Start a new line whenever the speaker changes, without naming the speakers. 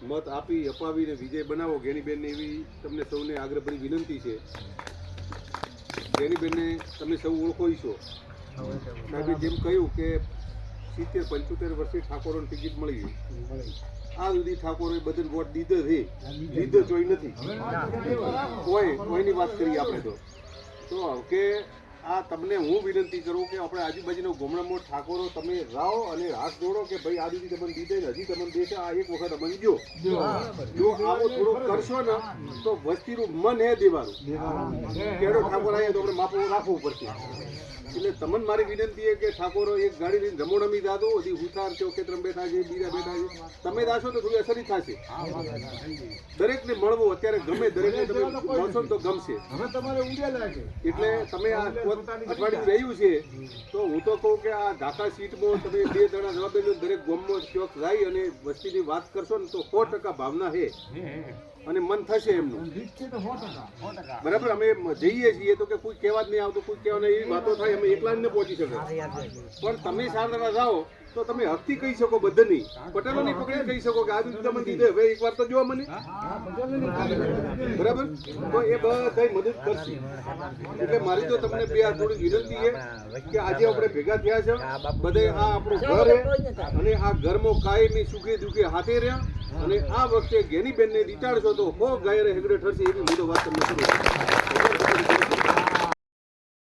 મત આપી અપાવીને વિજય બનાવો ગેનીબેનને એવી તમને સૌને આગ્રહભરી વિનંતી છે. ગેનીબેનને તમે સૌ ઓળખો છો. સાહેબે જેમ કહ્યું કે 70-75 વર્ષે ઠાકોરોને ટિકિટ મળી ગઈ. આ સુધી ઠાકોરોએ બધાને વોટ દીધો છે, લીધો જોઈ નથી કોઈની વાત કરીએ આપણે તો કે આ તમને હું વિનંતી કરું કે આપણે આજુબાજુના ગામડામાં ઠાકોરો તમે રાઓ અને હાથ જોડો કે ભાઈ આ સુધી તમને દીધે ને હજી તમને દેશે, આ એક વખત અમને જો આવો થોડો કરશો ને તો વસ્તીનું મન હે દેવાનું કેડો ઠાકોર આવ્યા તો આપણે માપો રાખવું પડશે. એટલે તમને મારી વિનંતી છે કે ઠાકોરો એક ગાડી લઈને રમોણમી દાદો હજી હુથાર છે, ખેતરમાં બેઠા છે, બીજા બેઠા છે, તમે દાશો તો થોડી અસરી થશે. દરેકને મળવો અત્યારે ગમે, દરેકને તમે મળશો તો ગમશે. એટલે તમે આ અઠવાડિયું રહ્યું છે તો હું તો કહું કે આ ઢાકા સીટમાં તમે 2 જણા જવાબદારી દરેક ગામમાં ચોક જાય અને વસ્તીની વાત કરશો ને તો 100% ભાવના છે અને મન થશે એમનું. બરાબર. અમે જઈએ છીએ તો કે કોઈ કહેવા જ નહીં આવતું, કોઈ કહેવા નહીં, એવી વાતો થાય, અમે એકલા જ ન પહોંચી શકે. પણ તમે સારા જાઓ તો તમે હકથી કહી શકો, બધાની પટેલોની પકડી કહી શકો કે આ સુધી તમને દીધે, હવે એકવાર તો જોવા મને. બરાબર. તો એ બધા મદદ કરશે. એટલે મારી તો તમને બે થોડી વિનંતી છે કે આજે આપણે ભેગા થયા છે બધે, આ આપણું ઘર છે અને આ ઘરમાં કાયમી સુખે દુખે હાથે રહ્યા અને આ વખતે ગેનીબેનને જીતાડશો તો હો ગાયરે હેગડે ઠરશે એવી મોટો વાત તમને કરું.